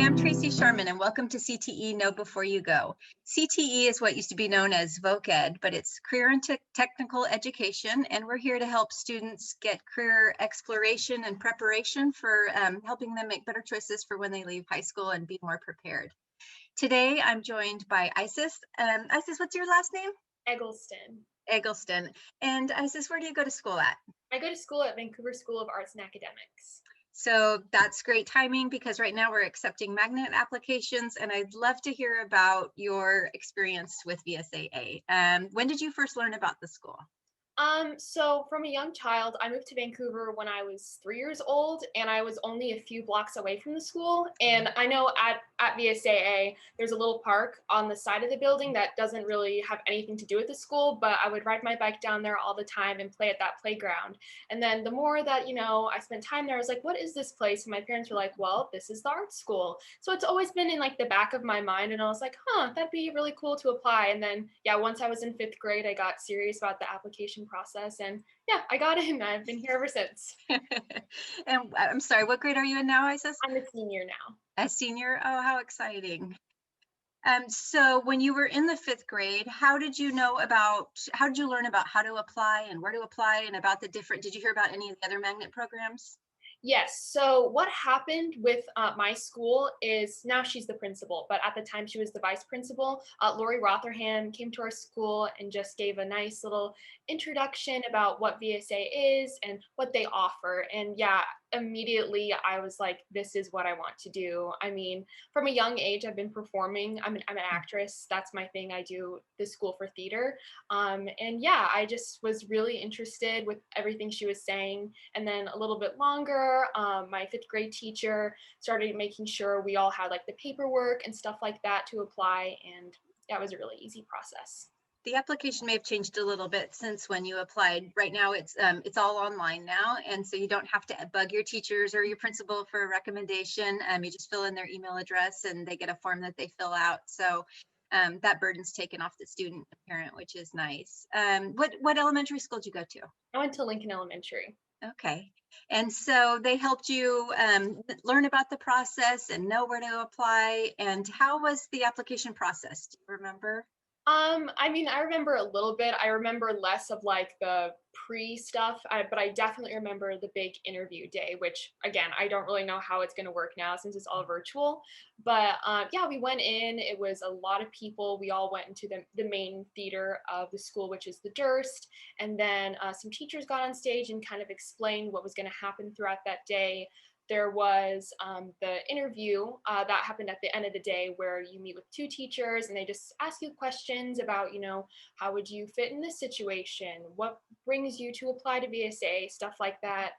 I'm Tracy Sharman, and welcome to CTE Know Before You Go. CTE is what used to be known as Voc Ed, but it's Career and Technical Education, and we're here to help students get career exploration and preparation for helping them make better choices for when they leave high school and be more prepared. Today, I'm joined by Isis. Isis, what's your last name? Eggleston. Eggleston. And Isis, where do you go to school at? I go to school at Vancouver School of Arts and Academics. So that's great timing because right now we're accepting magnet applications, and I'd love to hear about your experience with VSAA. When did you first learn about the school? So from a young child, I moved to Vancouver when I was 3 years old, and I was only a few blocks away from the school. And I know at VSAA, there's a little park on the side of the building that doesn't really have anything to do with the school, but I would ride my bike down there all the time and play at that playground. And then the more that, I spent time there, I was like, what is this place? And my parents were like, well, this is the art school. So it's always been in like the back of my mind. And I was like, that'd be really cool to apply. And then, yeah, once I was in 5th grade, I got serious about the application process, and yeah, I got in. I've been here ever since. And I'm sorry, what grade are you in now, Isis? I'm a senior now. A senior? Oh, how exciting. So when you were in the 5th grade, how did you learn about how to apply and where to apply and about did you hear about any of the other magnet programs? Yes. So what happened with my school is now she's the principal, but at the time she was the vice principal. Lori Rotherham came to our school and just gave a nice little introduction about what VSA is and what they offer. And yeah, immediately I was like, this is what I want to do. I mean, from a young age, I've been performing. I'm an actress. That's my thing. I do the school for theater. And yeah, I just was really interested with everything she was saying. And then a little bit longer, my 5th grade teacher started making sure we all had like the paperwork and stuff like that to apply. And that was a really easy process. The application may have changed a little bit since when you applied. Right now, it's all online now, and so you don't have to bug your teachers or your principal for a recommendation. You just fill in their email address, and they get a form that they fill out. So that burden's taken off the student and parent, which is nice. What elementary school did you go to? I went to Lincoln Elementary. Okay, and so they helped you learn about the process and know where to apply. And how was the application process? Do you remember? I mean, I remember a little bit. I remember less of like the pre stuff, but I definitely remember the big interview day, which again, I don't really know how it's going to work now since it's all virtual. But yeah, we went in. It was a lot of people. We all went into the main theater of the school, which is the Durst. And then some teachers got on stage and kind of explained what was going to happen throughout that day. There was the interview that happened at the end of the day where you meet with 2 teachers and they just ask you questions about, how would you fit in this situation? What brings you to apply to VSA? Stuff like that.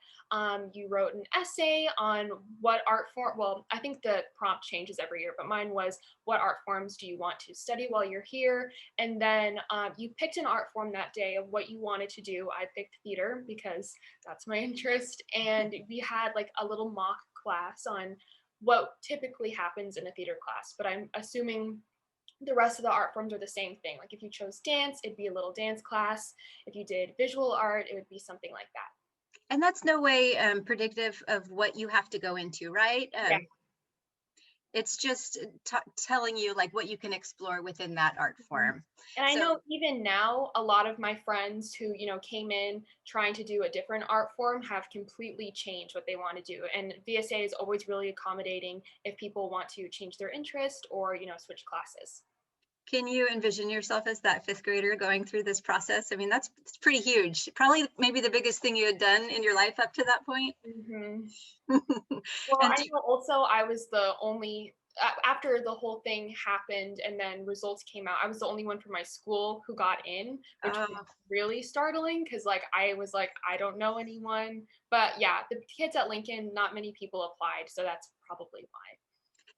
You wrote an essay on what art form, well, I think the prompt changes every year, but mine was what art forms do you want to study while you're here? And then you picked an art form that day of what you wanted to do. I picked theater because that's my interest. And we had like a little mock class on what typically happens in a theater class, but I'm assuming the rest of the art forms are the same thing. Like if you chose dance, it'd be a little dance class. If you did visual art, it would be something like that. And that's no way predictive of what you have to go into, right? Yeah. It's just telling you like what you can explore within that art Mhm. form. And I So know even now, a lot of my friends who, came in trying to do a different art form have completely changed what they want to do. And VSA is always really accommodating if people want to change their interest or, switch classes. can you envision yourself as that 5th grader going through this process? I mean, it's pretty huge. Probably maybe the biggest thing you had done in your life up to that point. Hmm. Well, And I know also I was the only after the whole thing happened and then results came out, I was the only one from my school who got in, which was really startling because like I was like, I don't know anyone. But yeah, the kids at Lincoln, not many people applied, so that's probably why.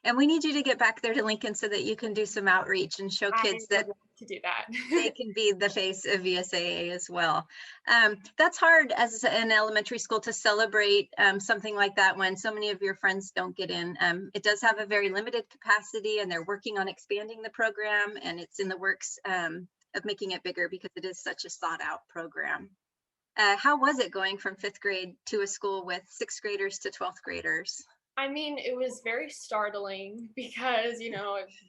and we need you to get back there to Lincoln so that you can do some outreach and show I kids would that love to do that. they can be the face of VSAA as well. That's hard as an elementary school to celebrate something like that when so many of your friends don't get in. It does have a very limited capacity, and they're working on expanding the program, and it's in the works of making it bigger because it is such a sought out program. How was it going from 5th grade to a school with 6th graders to 12th graders? I mean, it was very startling because,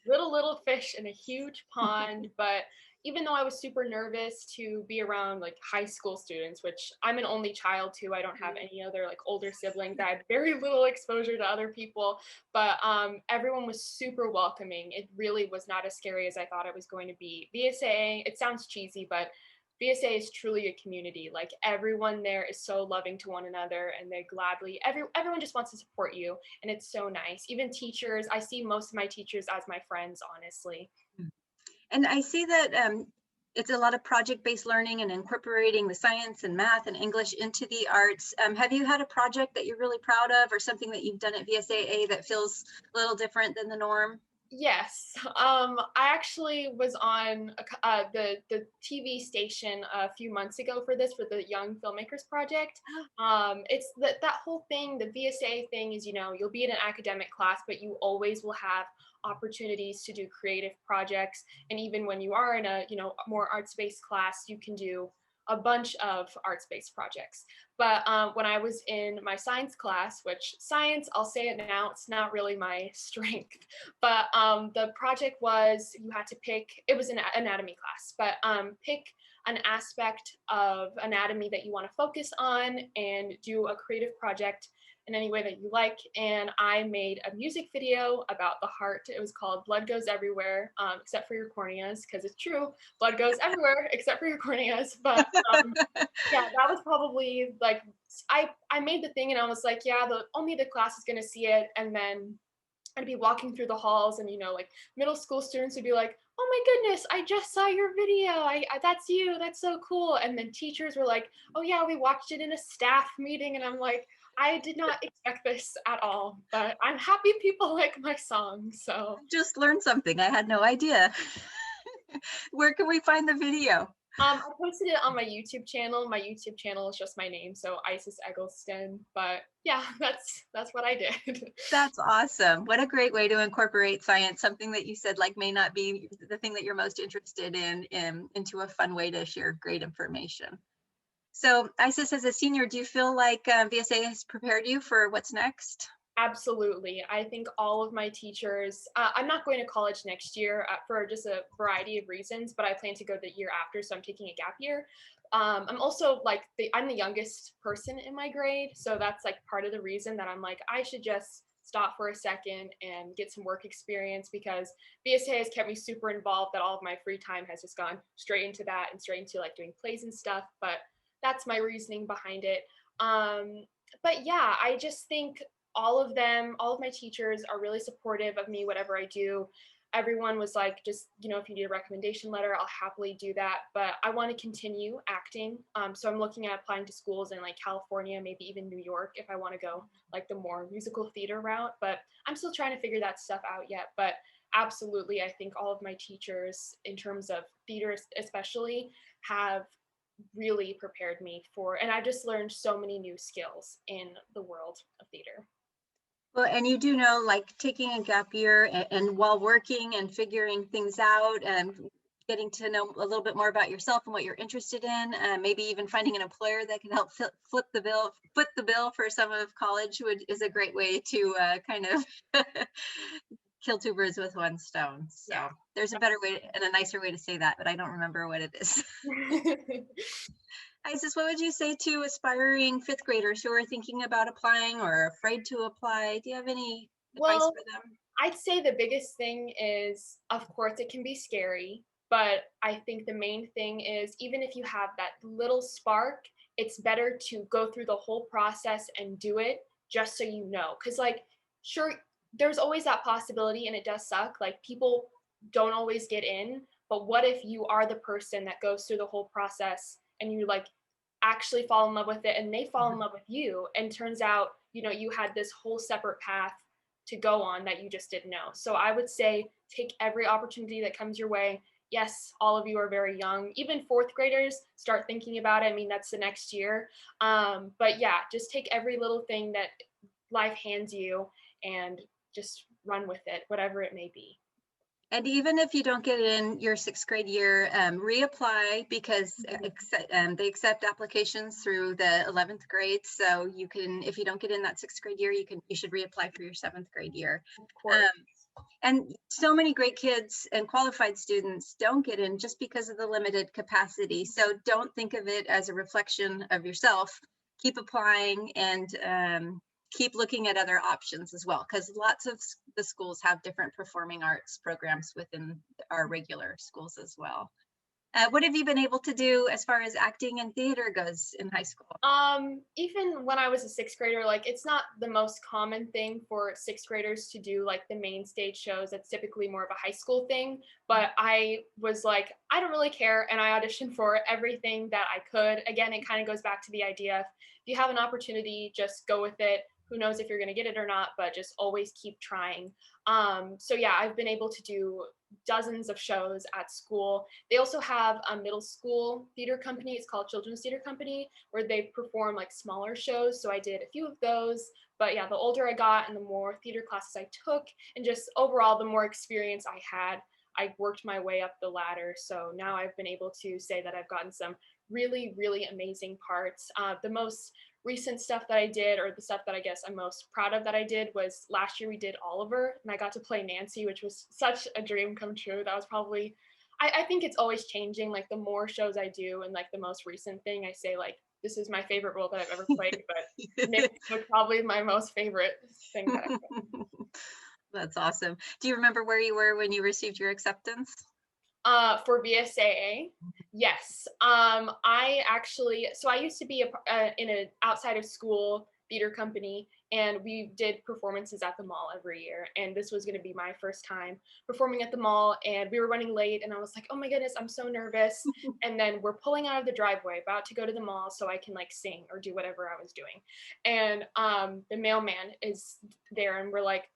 little fish in a huge pond. But even though I was super nervous to be around like high school students, which I'm an only child too, I don't have any other like older siblings. I had very little exposure to other people, but everyone was super welcoming. It really was not as scary as I thought it was going to be. VSA, it sounds cheesy, but VSA is truly a community. Like everyone there is so loving to one another, and they gladly everyone just wants to support you, and it's so nice. Even teachers, I see most of my teachers as my friends, honestly. And I see that it's a lot of project-based learning and incorporating the science and math and English into the arts. Have you had a project that you're really proud of, or something that you've done at VSAA that feels a little different than the norm? Yes, I actually was on the TV station a few months ago for the Young Filmmakers Project. It's that whole thing. The VSA thing is, you'll be in an academic class, but you always will have opportunities to do creative projects. And even when you are in a more arts-based class, you can do a bunch of arts-based projects. But when I was in my science class, which science, I'll say it now, it's not really my strength. But the project was you had to pick, it was an anatomy class, but pick an aspect of anatomy that you want to focus on and do a creative project in any way that you like. And I made a music video about the heart. It was called Blood Goes Everywhere, except for your corneas, because it's true, blood goes everywhere except for your corneas. But yeah, that was probably like, I made the thing and I was like, yeah, only the class is gonna see it. And then I'd be walking through the halls, and like middle school students would be like, "Oh my goodness, I just saw your video. That's you. That's so cool." And then teachers were like, "Oh yeah, we watched it in a staff meeting." And I'm like, I did not expect this at all, but I'm happy people like my song. So Just learned something. I had no idea. Where can we find the video? I posted it on my YouTube channel. My YouTube channel is just my name, so Isis Eggleston. But yeah, that's what I did. That's awesome. What a great way to incorporate science, something that you said like may not be the thing that you're most interested in into a fun way to share great information. So Isis, as a senior, do you feel like VSA has prepared you for what's next? Absolutely. I think all of my teachers, I'm not going to college next year for just a variety of reasons, but I plan to go the year after. So I'm taking a gap year. I'm also like, I'm the youngest person in my grade. So that's like part of the reason that I'm like, I should just stop for a second and get some work experience, because VSA has kept me super involved, that all of my free time has just gone straight into that and straight into like doing plays and stuff. But that's my reasoning behind it. But yeah, I just think all of them, all of my teachers are really supportive of me, whatever I do. Everyone was like, just, if you need a recommendation letter, I'll happily do that. But I want to continue acting. So I'm looking at applying to schools in like California, maybe even New York, if I want to go like the more musical theater route. But I'm still trying to figure that stuff out yet. But absolutely, I think all of my teachers, in terms of theater especially, have really prepared me for, and I just learned so many new skills in the world of theater. Well, and you do know, like taking a gap year and while working and figuring things out and getting to know a little bit more about yourself and what you're interested in, maybe even finding an employer that can help foot the bill for some of college is a great way to kind of kill two birds with one stone. So Yeah. there's a better way and a nicer way to say that, but I don't remember what it is. Isis, what would you say to aspiring fifth graders who are thinking about applying or afraid to apply? Do you have any advice Well, for them? I'd say the biggest thing is, of course, it can be scary, but I think the main thing is, even if you have that little spark, it's better to go through the whole process and do it, just so you know. Because, like, sure, there's always that possibility, and it does suck. Like, people don't always get in, but what if you are the person that goes through the whole process and you like actually fall in love with it, and they fall in love with you, and turns out, you had this whole separate path to go on that you just didn't know. So I would say take every opportunity that comes your way. Yes, all of you are very young. Even fourth graders start thinking about it. I mean, that's the next year. But yeah, just take every little thing that life hands you and just run with it, whatever it may be. And even if you don't get in your 6th grade year, reapply because they accept applications through the 11th grade. So you can, if you don't get in that 6th grade year, you should reapply for your 7th grade year. Of course. And so many great kids and qualified students don't get in just because of the limited capacity. So don't think of it as a reflection of yourself. Keep applying and keep looking at other options as well, because lots of the schools have different performing arts programs within our regular schools as well. What have you been able to do as far as acting and theater goes in high school? Even when I was a 6th grader, like it's not the most common thing for 6th graders to do like the main stage shows. That's typically more of a high school thing. But I was like, I don't really care. And I auditioned for everything that I could. Again, it kind of goes back to the idea of if you have an opportunity, just go with it. Who knows if you're going to get it or not, but just always keep trying. So yeah, I've been able to do dozens of shows at school. They also have a middle school theater company. It's called Children's Theater Company, where they perform like smaller shows. So I did a few of those. But yeah, the older I got and the more theater classes I took, and just overall, the more experience I had, I worked my way up the ladder. So now I've been able to say that I've gotten some really, really amazing parts. The most recent stuff that I did, or the stuff that I guess I'm most proud of that I did, was last year we did Oliver, and I got to play Nancy, which was such a dream come true. That was probably, I think it's always changing. Like the more shows I do, and like the most recent thing, I say like this is my favorite role that I've ever played, but Nancy was probably my most favorite thing that I've played. That's awesome. Do you remember where you were when you received your acceptance? For VSAA, yes. I actually, so I used to be in an outside of school theater company, and we did performances at the mall every year. And this was going to be my first time performing at the mall, and we were running late, and I was like, oh my goodness, I'm so nervous. And then we're pulling out of the driveway, about to go to the mall so I can like sing or do whatever I was doing. And the mailman is there, and we're like,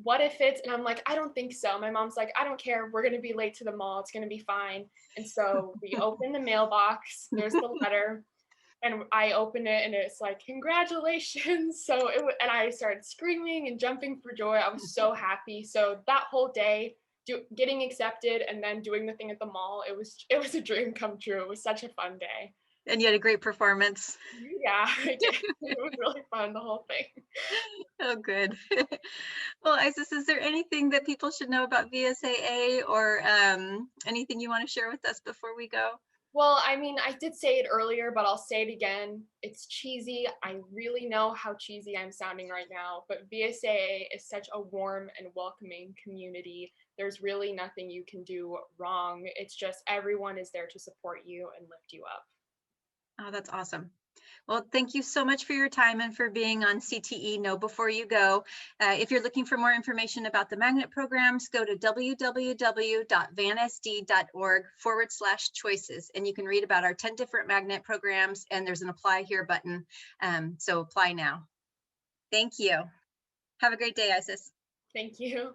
what if it's, and I'm like, I don't think so. My mom's like, I don't care. We're going to be late to the mall. It's going to be fine. And so we open the mailbox. There's the letter. And I open it and it's like, congratulations. So and I started screaming and jumping for joy. I was so happy. So that whole day, getting accepted and then doing the thing at the mall, it was a dream come true. It was such a fun day. And you had a great performance. Yeah, I did. It was really fun, the whole thing. Oh, good. Well, Isis, is there anything that people should know about VSAA or anything you want to share with us before we go? Well, I mean, I did say it earlier, but I'll say it again. It's cheesy. I really know how cheesy I'm sounding right now, but VSAA is such a warm and welcoming community. There's really nothing you can do wrong. It's just everyone is there to support you and lift you up. Oh, that's awesome. Well, thank you so much for your time and for being on CTE Know Before You Go. If you're looking for more information about the magnet programs, go to www.vansd.org/choices, and you can read about our 10 different magnet programs, and there's an apply here button. So apply now. Thank you. Have a great day, Isis. Thank you.